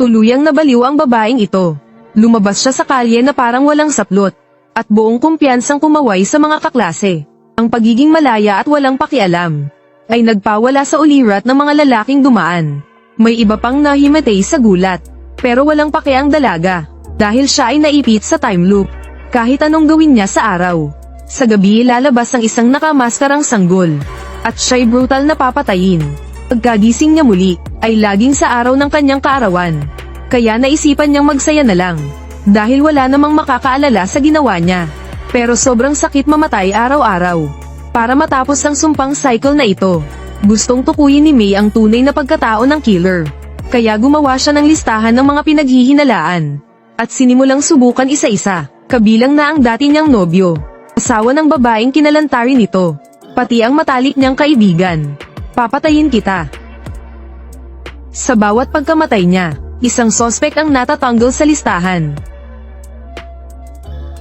Tuluyang nabaliw ang babaeng ito. Lumabas siya sa kalye na parang walang saplot, at buong kumpiyansang kumaway sa mga kaklase. Ang pagiging malaya at walang pakialam ay nagpawala sa ulirat ng mga lalaking dumaan. May iba pang nahimatay sa gulat, pero walang pake ang dalaga, dahil siya ay naipit sa time loop. Kahit anong gawin niya sa araw, sa gabi lalabas ang isang nakamaskarang sanggol, at siya'y brutal na papatayin. Pagkagising niya muli, ay laging sa araw ng kanyang kaarawan. Kaya naisipan niyang magsaya na lang, dahil wala namang makakaalala sa ginawa niya. Pero sobrang sakit mamatay araw-araw. Para matapos ang sumpang cycle na ito, gustong tukuyin ni May ang tunay na pagkatao ng killer. Kaya gumawa siya ng listahan ng mga pinaghihinalaan, at sinimulang subukan isa-isa, kabilang na ang dati niyang nobyo, asawa ng babaeng kinalantarin nito, pati ang matalik niyang kaibigan. Papatayin kita. Sa bawat pagkamatay niya, isang sospek ang natatanggol sa listahan.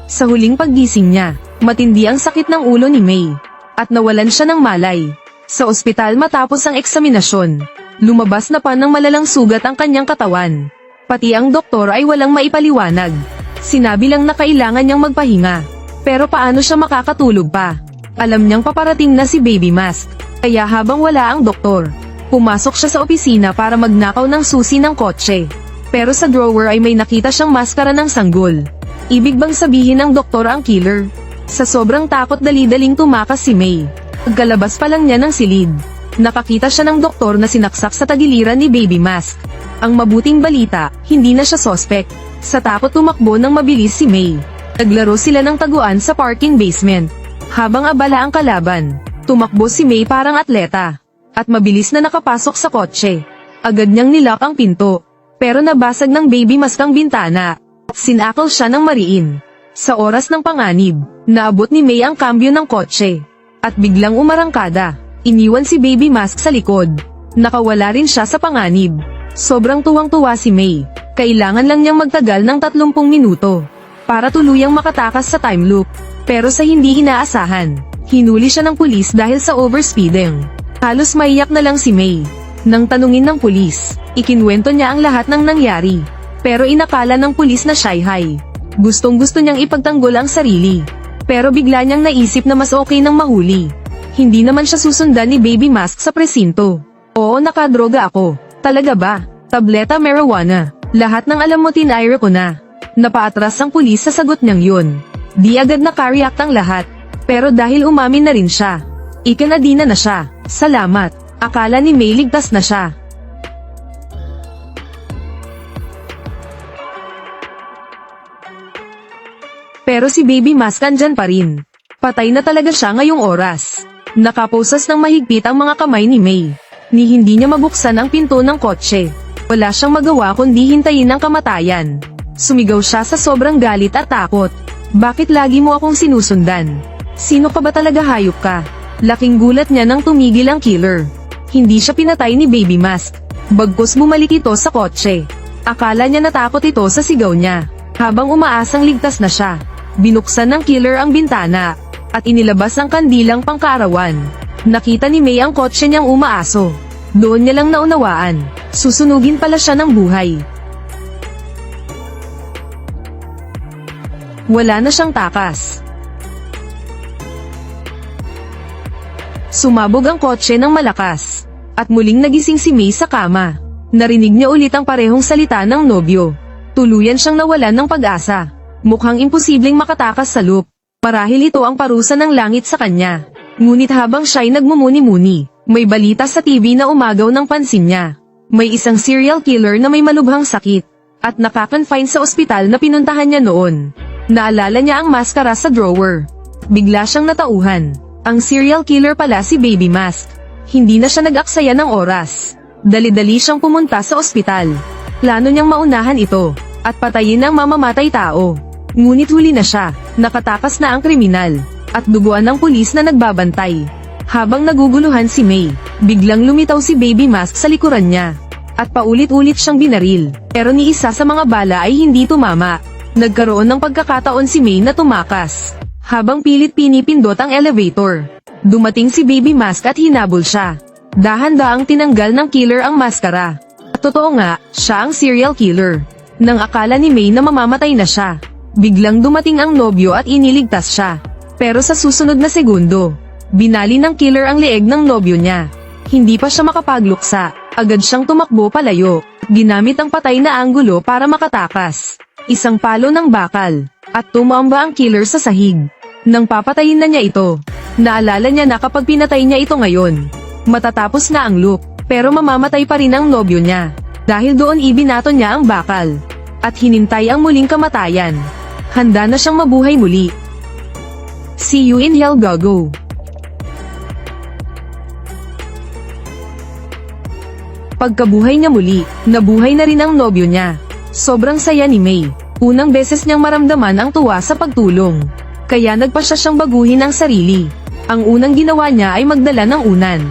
Sa huling paggising niya, matindi ang sakit ng ulo ni May, at nawalan siya ng malay. Sa ospital matapos ang eksaminasyon, lumabas na pa ng malalang sugat ang kanyang katawan. Pati ang doktor ay walang maipaliwanag. Sinabi lang na kailangan niyang magpahinga. Pero paano siya makakatulog pa? Alam niyang paparating na si Baby Mask. Kaya habang wala ang doktor, pumasok siya sa opisina para magnakaw ng susi ng kotse. Pero sa drawer ay may nakita siyang maskara ng sanggol. Ibig bang sabihin ng doktor ang killer? Sa sobrang takot dali-daling tumakas si May. Pagkalabas pa lang niya ng silid, nakakita siya ng doktor na sinaksak sa tagiliran ni Baby Mask. Ang mabuting balita, hindi na siya sospek. Sa takot tumakbo ng mabilis si May. Naglaro sila ng taguan sa parking basement. Habang abala ang kalaban, tumakbo si May parang atleta, at mabilis na nakapasok sa kotse. Agad niyang nilock ang pinto, pero nabasag ng Baby Mask ang bintana. Sinakal siya ng mariin. Sa oras ng panganib, naabot ni May ang kambyo ng kotse, at biglang umarangkada. Iniwan si Baby Mask sa likod. Nakawala rin siya sa panganib. Sobrang tuwang-tuwa si May. Kailangan lang niyang magtagal ng 30 minuto para tuluyang makatakas sa time loop. Pero sa hindi inaasahan, hinuli siya ng pulis dahil sa overspeeding. Halos maiyak na lang si May. Nang tanungin ng pulis, ikinwento niya ang lahat ng nangyari. Pero inakala ng pulis na siya'y high. Gustong-gusto niyang ipagtanggol ang sarili. Pero bigla niyang naisip na mas okay nang mahuli. Hindi naman siya susundan ni Baby Mask sa presinto. Oo, nakadroga ako. Talaga ba? Tableta marijuana. Lahat ng alam mo tinayro ko na. Napaatras ang pulis sa sagot niyang yun. Di agad nakareact ang lahat. Pero dahil umamin na rin siya, ikanadina na siya. Salamat. Akala ni May ligtas na siya. Pero si Baby Mask andyan pa rin. Patay na talaga siya ngayong oras. Nakaposas ng mahigpit ang mga kamay ni May. Ni hindi niya mabuksan ang pinto ng kotse. Wala siyang magawa kundi hintayin ang kamatayan. Sumigaw siya sa sobrang galit at takot. Bakit lagi mo akong sinusundan? Sino ka ba talaga, hayop ka? Laking gulat niya nang tumigil ang killer. Hindi siya pinatay ni Baby Mask. Bagkus bumalik ito sa kotse. Akala niya natakot ito sa sigaw niya. Habang umaasang ligtas na siya, binuksan ng killer ang bintana, at inilabas ang kandilang pangkaarawan. Nakita ni May ang kotse niyang umaaso. Doon niya lang naunawaan, susunugin pala siya ng buhay. Wala na siyang takas. Sumabog ang kotse ng malakas, at muling nagising si May sa kama. Narinig niya ulit ang parehong salita ng nobyo. Tuluyan siyang nawalan ng pag-asa. Mukhang imposibleng makatakas sa loop. Marahil ito ang parusa ng langit sa kanya. Ngunit habang siya'y nagmumuni-muni, may balita sa TV na umagaw ng pansin niya. May isang serial killer na may malubhang sakit, at nakakonfine sa ospital na pinuntahan niya noon. Naalala niya ang maskara sa drawer. Bigla siyang natauhan. Ang serial killer pala si Baby Mask. Hindi na siya nag-aksaya ng oras. Dali-dali siyang pumunta sa ospital. Plano niyang maunahan ito, at patayin ang mamamatay tao. Ngunit huli na siya, nakatakas na ang kriminal, at duguan ng pulis na nagbabantay. Habang naguguluhan si May, biglang lumitaw si Baby Mask sa likuran niya, at paulit-ulit siyang binaril. Pero ni isa sa mga bala ay hindi tumama. Nagkaroon ng pagkakataon si May na tumakas. Habang pilit pinipindot ang elevator, dumating si Baby Mask at hinabol siya. Dahan-daang tinanggal ng killer ang maskara, at Totoo nga, siya ang serial killer. Nang akala ni May na mamamatay na siya, biglang dumating ang nobyo at iniligtas siya. Pero sa susunod na segundo, binali ng killer ang leeg ng nobyo niya. Hindi pa siya makapagluksa, agad siyang tumakbo palayo. Ginamit ang patay na anggulo para makatakas. Isang palo ng bakal, at tumamba ang killer sa sahig. Nang papatayin na niya ito, naalala niya na kapag pinatay niya ito ngayon, matatapos na ang loop, pero mamamatay pa rin ang nobyo niya. Dahil doon ibinato niya ang bakal, at hinintay ang muling kamatayan. Handa na siyang mabuhay muli. See you in hell, Gago. Pagkabuhay niya muli, nabuhay na rin ang nobyo niya. Sobrang saya ni May. Unang beses niyang maramdaman ang tuwa sa pagtulong. Kaya nagpasya siyang baguhin ang sarili. Ang unang ginawa niya ay magdala ng unan,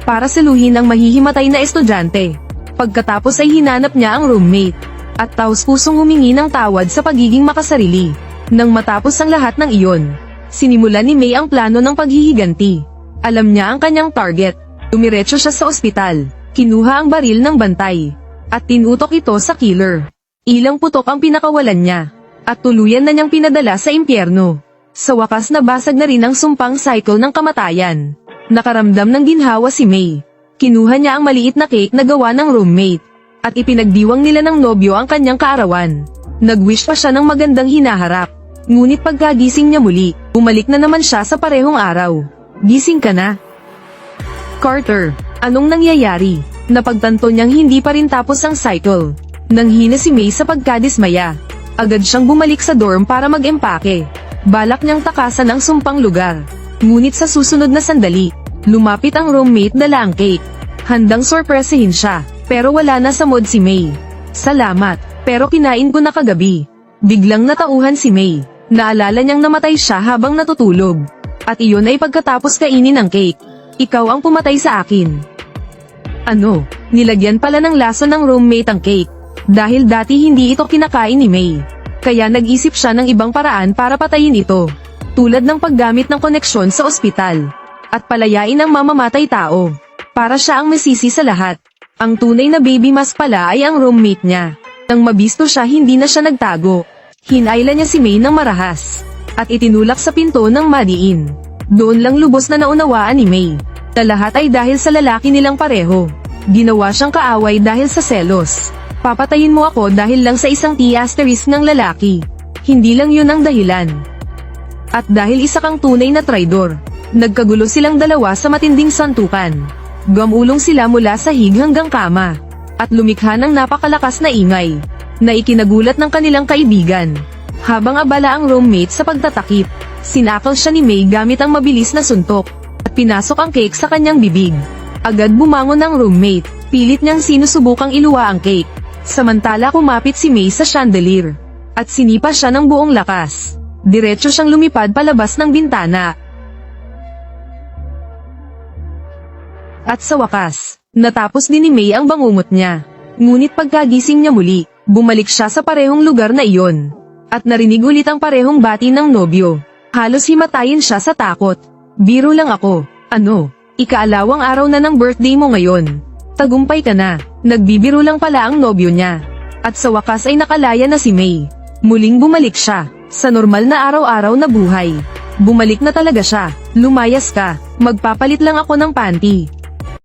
para saluhin ang mahihimatay na estudyante. Pagkatapos ay hinanap niya ang roommate, at taos-pusong humingi ng tawad sa pagiging makasarili. Nang matapos ang lahat ng iyon, sinimula ni May ang plano ng paghihiganti. Alam niya ang kanyang target. Dumiretso siya sa ospital, kinuha ang baril ng bantay, at tinutok ito sa killer. Ilang putok ang pinakawalan niya, at tuluyan na niyang pinadala sa impyerno. Sa wakas nabasag na rin ang sumpang cycle ng kamatayan. Nakaramdam ng ginhawa si May. Kinuha niya ang maliit na cake na gawa ng roommate, at ipinagdiwang nila ng nobyo ang kanyang kaarawan. Nag-wish pa siya ng magandang hinaharap. Ngunit pagkagising niya muli, bumalik na naman siya sa parehong araw. Gising ka na, Carter. Anong nangyayari? Napagtanto niyang hindi pa rin tapos ang cycle. Nanghina si May sa pagkadismaya. Agad siyang bumalik sa dorm para mag-empake. Balak niyang takasan ang sumpang lugar. Ngunit sa susunod na sandali, lumapit ang roommate dala ang cake. Handang sorpresahin siya, pero wala na sa mood si May. Salamat, pero kinain ko na kagabi. Biglang natauhan si May. Naalala niyang namatay siya habang natutulog. At iyon ay pagkatapos kainin ang cake. Ikaw ang pumatay sa akin. Ano? Nilagyan pala ng laso ng roommate ang cake. Dahil dati hindi ito kinakain ni May. Kaya nag-isip siya ng ibang paraan para patayin ito. Tulad ng paggamit ng koneksyon sa ospital. At palayain ang mamamatay tao. Para siya ang masisi sa lahat. Ang tunay na baby mas pala ay ang roommate niya. Nang mabisto siya hindi na siya nagtago. Hinayla niya si May ng marahas. At itinulak sa pinto ng madiin. Doon lang lubos na naunawaan ni May. Na lahat ay dahil sa lalaki nilang pareho. Ginawa siyang kaaway dahil sa selos. Papatayin mo ako dahil lang sa isang T** ng lalaki. Hindi lang yun ang dahilan. At dahil isa kang tunay na traidor. Nagkagulo silang dalawa sa matinding santukan. Gamulong sila mula sahig hanggang kama. At lumikha ng napakalakas na ingay, na ikinagulat ng kanilang kaibigan. Habang abala ang roommate sa pagtatakip, sinakal siya ni May gamit ang mabilis na suntok, at pinasok ang cake sa kanyang bibig. Agad bumangon ang roommate, pilit niyang sinusubukang iluwa ang cake. Samantala kumapit si May sa chandelier, at sinipa siya ng buong lakas. Diretso siyang lumipad palabas ng bintana. At sa wakas, natapos din ni May ang bangungot niya. Ngunit pagkagising niya muli, bumalik siya sa parehong lugar na iyon. At narinig ulit ang parehong bati ng nobyo. Halos himatayin siya sa takot. Biro lang ako. Ano? Ikaalawang araw na ng birthday mo ngayon. Tagumpay ka na. Nagbibiro lang pala ang nobyo niya. At sa wakas ay nakalaya na si May. Muling bumalik siya sa normal na araw-araw na buhay. Bumalik na talaga siya. Lumayas ka. Magpapalit lang ako ng panty.